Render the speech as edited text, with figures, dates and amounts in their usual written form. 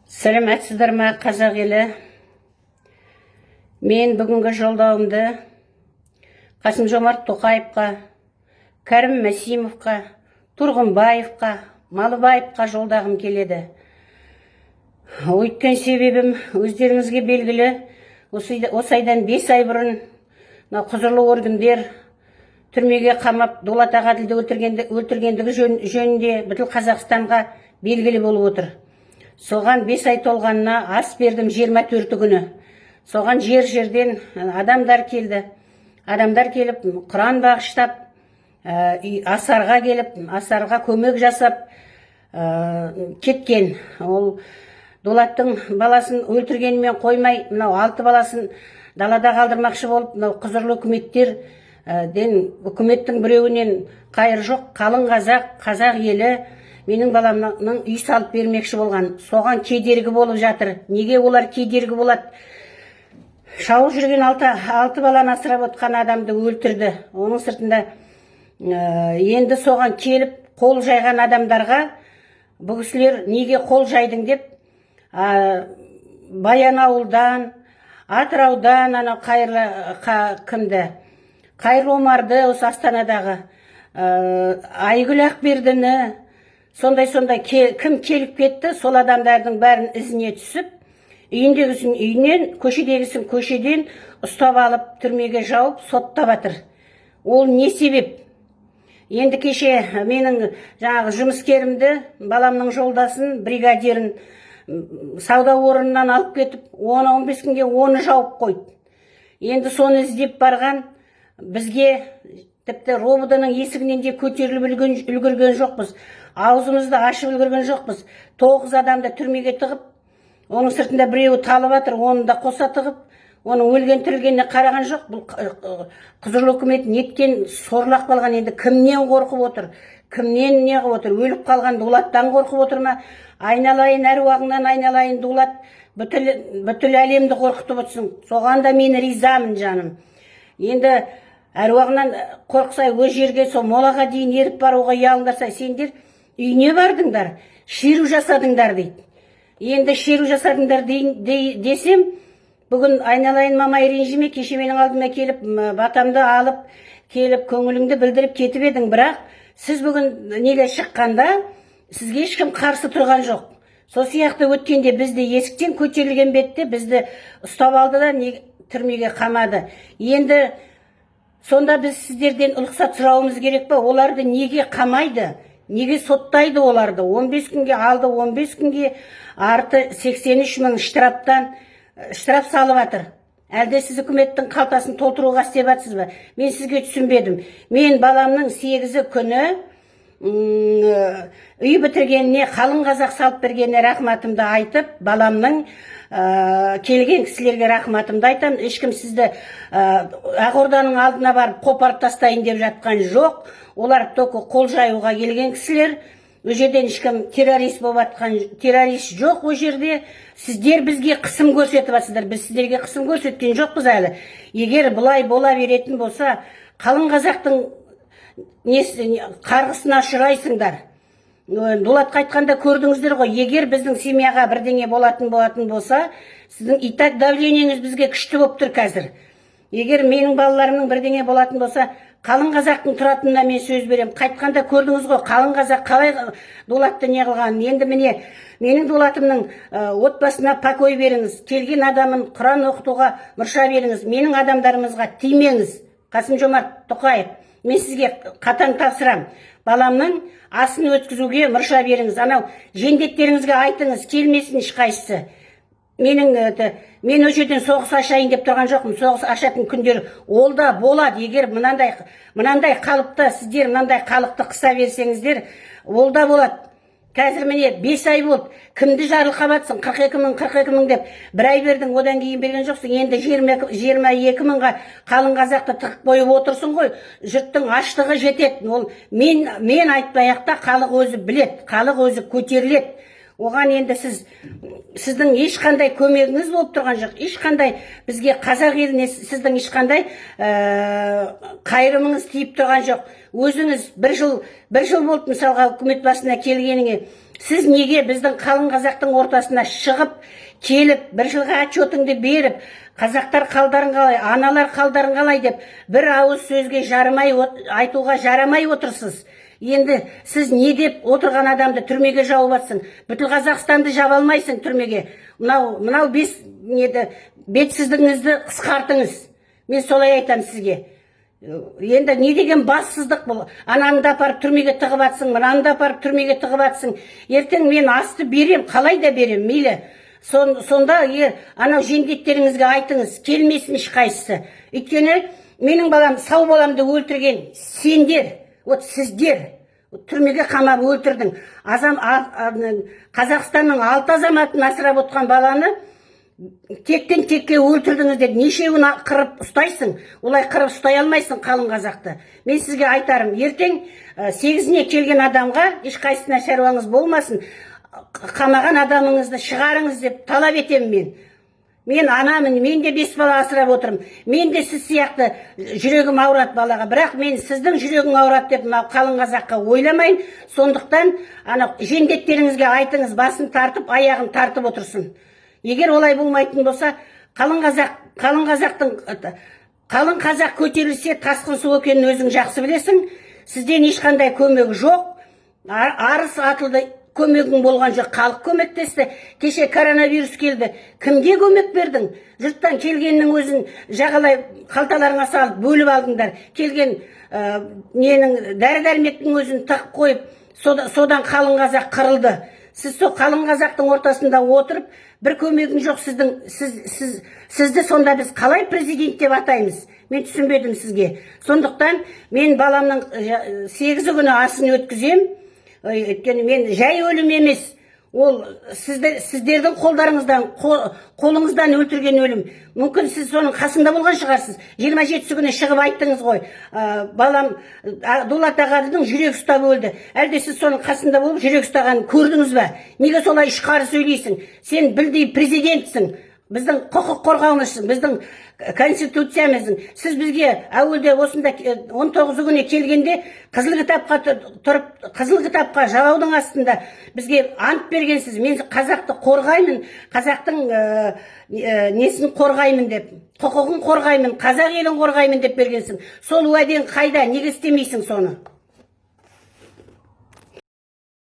Сәлеметсіздер ме, қазақ елі? Мен бүгінгі жолдауымды Қасым-Жомарт Тоқаевқа, Кәрім Мәсімовқа, Тұрғынбаевқа, Малыбаевқа жолдағым келеді. Өйткен себебім өздеріңізге белгілі, осы айдан 5 ай бұрын құзырлы органдар түрмеге қамап Дулат Ағаділді өлтіргендігі жөнінде бүкіл Қазақстанға белгілі болып отыр. Соған 5 ай толғанына ас бердім 24 күні. Соған жерден адамдар келді. Адамдар келіп, Құран бағыштап, асарға келіп, асарға көмек жасап кеткен. Ол Дулаттың баласын өлтіргенімен қоймай, 6 баласын далада қалдырмақшы болып, құзырлы үкіметтің біреуінен қайыр жоқ, қалың қазақ елі менің баламның үй салып бермекші болған. Соған кедергі болып жатыр. Неге олар кедергі болады? Шауып жүрген 6 баланы асырап отқан адамды өлтірді. Оның сыртында енді соған келіп қол жайған адамдарға бұл кісілер неге қол жайдың деп Баянауылдан, Атыраудан кімді? Қайыр Омарды, осы Астанадағы Айгүл Ақбердіні, сондай кім келіп кетті, сол адамдардың бәрін ізіне түсіп, үйіндегісін үйінен, көшедегісін көшеден ұстап алып, түрмеге жауып, соттап жатыр. Ол не себеп? Енді кеше менің жаңағы жұмыскерімді, баламның жолдасын, бригадирін сауда орнынан алып кетіп, 10-15 күнге оны жауып қойды. Енді соны іздеп барған, бізге тіпті рободаның есігінен де көтеріліп үлгерген жоқпыз. Аузымызды ашып үлгерген жоқпыз. 9 адамды түрмеге тығып, оның сыртында біреуі талып жатыр, оны да қоса тығып, оның өлген тірілгеніне қараған жоқ. Бұл құзырлы үкімет неткен сорлақ қалған, енді кімнен қорқып отыр? Кімнен не қылып отыр? Өліп қалған Дулаттан қорқып отыр ма? Айналайын, әруағыңнан айналайын Дулат, бүкіл әлемді қорқытып отырсың. Соған да мен ризамын, жаным. Енді әруағынан қорқсай, өз жерге сол молаға дейін еріп баруға ұялыңдарса, сендер үйіне бардыңдар, шеру жасадыңдар дейді. Енді шеру жасадыңдар десем, бүгін айналайын мамай ренжіме, кеше менің алдыма келіп, батамды алып, келіп, көңіліңді білдіріп кетіп едің, бірақ сіз бүгін неге шыққанда, сізге ешкім қарсы тұрған жоқ. Сол сияқты өткенде бізді есіктен көтерілген бетте бізді ұстап алды да түрмеге қамады. Енді сонда біз сіздерден ұлықсат сұрауымыз керек па? Оларды неге қамайды? Неге соттайды оларды? 15 күнге алды, 15 күнге арты 83 мың штраф салып жатыр. Әлде сіз үкіметтің қалтасын толтыруға істеп жатсыз ба? Мен сізге түсінбедім. Мен баламның 8 күні үй бітіргеніне, қалың қазақ салып бергеніне рахматымды айтып, баламның келген кісілерге рахматымды айтам. Ешкім сізді Ақорданың алдына барып қопарып тастайын деп жатқан жоқ. Олар тоқы қол жаюға келген кісілер. О жерден ешкім террорист болып жатқан, террорист жоқ о жерде. Сіздер бізге қысым көрсетіп жатсыздар. Біз сіздерге қысым көрсеткен жоқпыз әлі. Егер бұлай бола беретін болса, қалың қазақтың қарғысына ұшырайсыңдар. Дулатқа айтқанда көрдіңіздер ғой, егер біздің семьяға бірдеңе болатын болса, сіздің итак давлениеңіз бізге күшті болып тұр қазір. Егер менің балаларымның бірдеңе болатын болса, қалың қазақтың тұратынына мен сөз берем. Қайтқанда көрдіңіз ғой, қалың қазақ қалай Дулатты не қылғанын. Енді міне, менің Дулатымның отбасына покой беріңіз. Келген адамын Құран оқытуға мұрша беріңіз. Менің адамдарымызға тимеңіз. Қасым-Жомарт Тоқаев, мен сізге қатаң тапсырам. Баламның асын өткізуге мұрша беріңіз. Анау жендеттеріңізге айтыңыз, келмесін ешқайсысы. Мен о жерден соғыс ашайын деп тұрған жоқпын. Соғыс ашатын күндер ол да болады. Егер мынандай қалыпта, сіздер мынандай қалыпты қыса берсеңіздер, ол да болады. Қазір міне 5 ай болды. Кімді жарылқабатсың? 42 мың деп. Бір ай бердің, одан кейін берген жоқсың. Енді 22 мыңға қалың қазақты тығып қойып отырсың ғой. Жұрттың аштығы жетеді. Ол мен айтпай-ақта халық өзі білет, халық өзі көтерілет. Оған енді сіздің ешқандай көмегіңіз болып тұрған жоқ. Ешқандай бізге қазақ еліне сіздің ешқандай қайырымыңыз тиіп тұрған жоқ. Өзіңіз бір жыл болды мысалға үкімет басына келгеніңе, Сіз неге біздің қалың қазақтың ортасына шығып, келіп, бір жылға отчетыңды беріп, қазақтар қалдарын қалай, аналар қалдарын қалай деп, бір ауыз сөзге айтуға жарамай отырсыз. Енді сіз не деп отырған адамды түрмеге жауып атсың? Бүкіл Қазақстанды жаба алмайсың түрмеге. Мынау бетсіздігіңізді қысқартыңыз. Мен солай айтам сізге. Енді не деген бассыздық бұл? Анаңды апарып түрмеге тығып атсың, мынаңды апарып түрмеге тығып атсың. Ертең мен асты берем, қалай да берем, мейлі. Сонда анау жендеттеріңізге айтыңыз, келмесін ешқайсысы. Өйткені менің балам сау баламды өлтірген сендер, сіздер түрмеге қамап өлтірдің. Қазақстанның 6 азаматын асырап отқан баланы тектен текке өлтірдіңіздер. Нешеуін қырып ұстайсың? Олай қырып ұстай алмайсың қалың қазақты. Мен сізге айтарым, ертең 8-іне келген адамға ешқайсысына шаруаңыз болмасын, қамаған адамыңызды шығарыңыз деп талап етем мен. Мен анамын, мен де 5 бала асырап отырмын. Мен де сіз сияқты жүрегім ауырат балаға, бірақ мен сіздің жүрегің ауырат деп қалың қазаққа ойламайын. Сондықтан жендеттеріңізге айтыңыз, басын тартып, аяғын тартып отырсын. Егер олай болмайтын болса, қалың қазақ көтерілсе тасқын су екенін өзің жақсы білесің. Сізден ешқандай көмек жоқ. Арыс атылды, көмегің болған жоқ, халық көмектесті. Кеше коронавирус келді, кімге көмек бердің? Жұрттан келгеннің өзін жағалай қалталарыңа салып бөліп алдыңдар. Келген ненің дәрі-дәрмектің өзін тығып қойып, содан қалың қазақ қырылды. Сіз сол қалың қазақтың ортасында отырып, бір көмегің жоқ сіздің. Сізді сонда біз қалай президент деп атаймыз? Мен түсінбедім сізге. Сондықтан мен баламның 8 күні асын өткізем. Өйткені мен жай өлім емес, ол сіздердің қолыңыздан өлтірген өлім. Мүмкін сіз соның қасында болған шығарсыз. 27 күні шығып айттыңыз ғой, балам Дулат ағадың жүрек ұстап өлді. Әлде сіз соның қасында болып жүрек ұстағанын көрдіңіз ба? Неге солай ішқары сөйлейсің? Сен білдей президентсің. Біздің құқық қорғаушысың, біздің конституциямыздың. Сіз бізге әуелде осында 19 күні келгенде қызыл кітапқа жалаудың астында бізге ант бергенсіз. Мен қазақты қорғаймын, қазақтың несін қорғаймын деп, құқығын қорғаймын, қазақ елін қорғаймын деп бергенсің. Сол уәдең қайда? Неге істемейсің соны?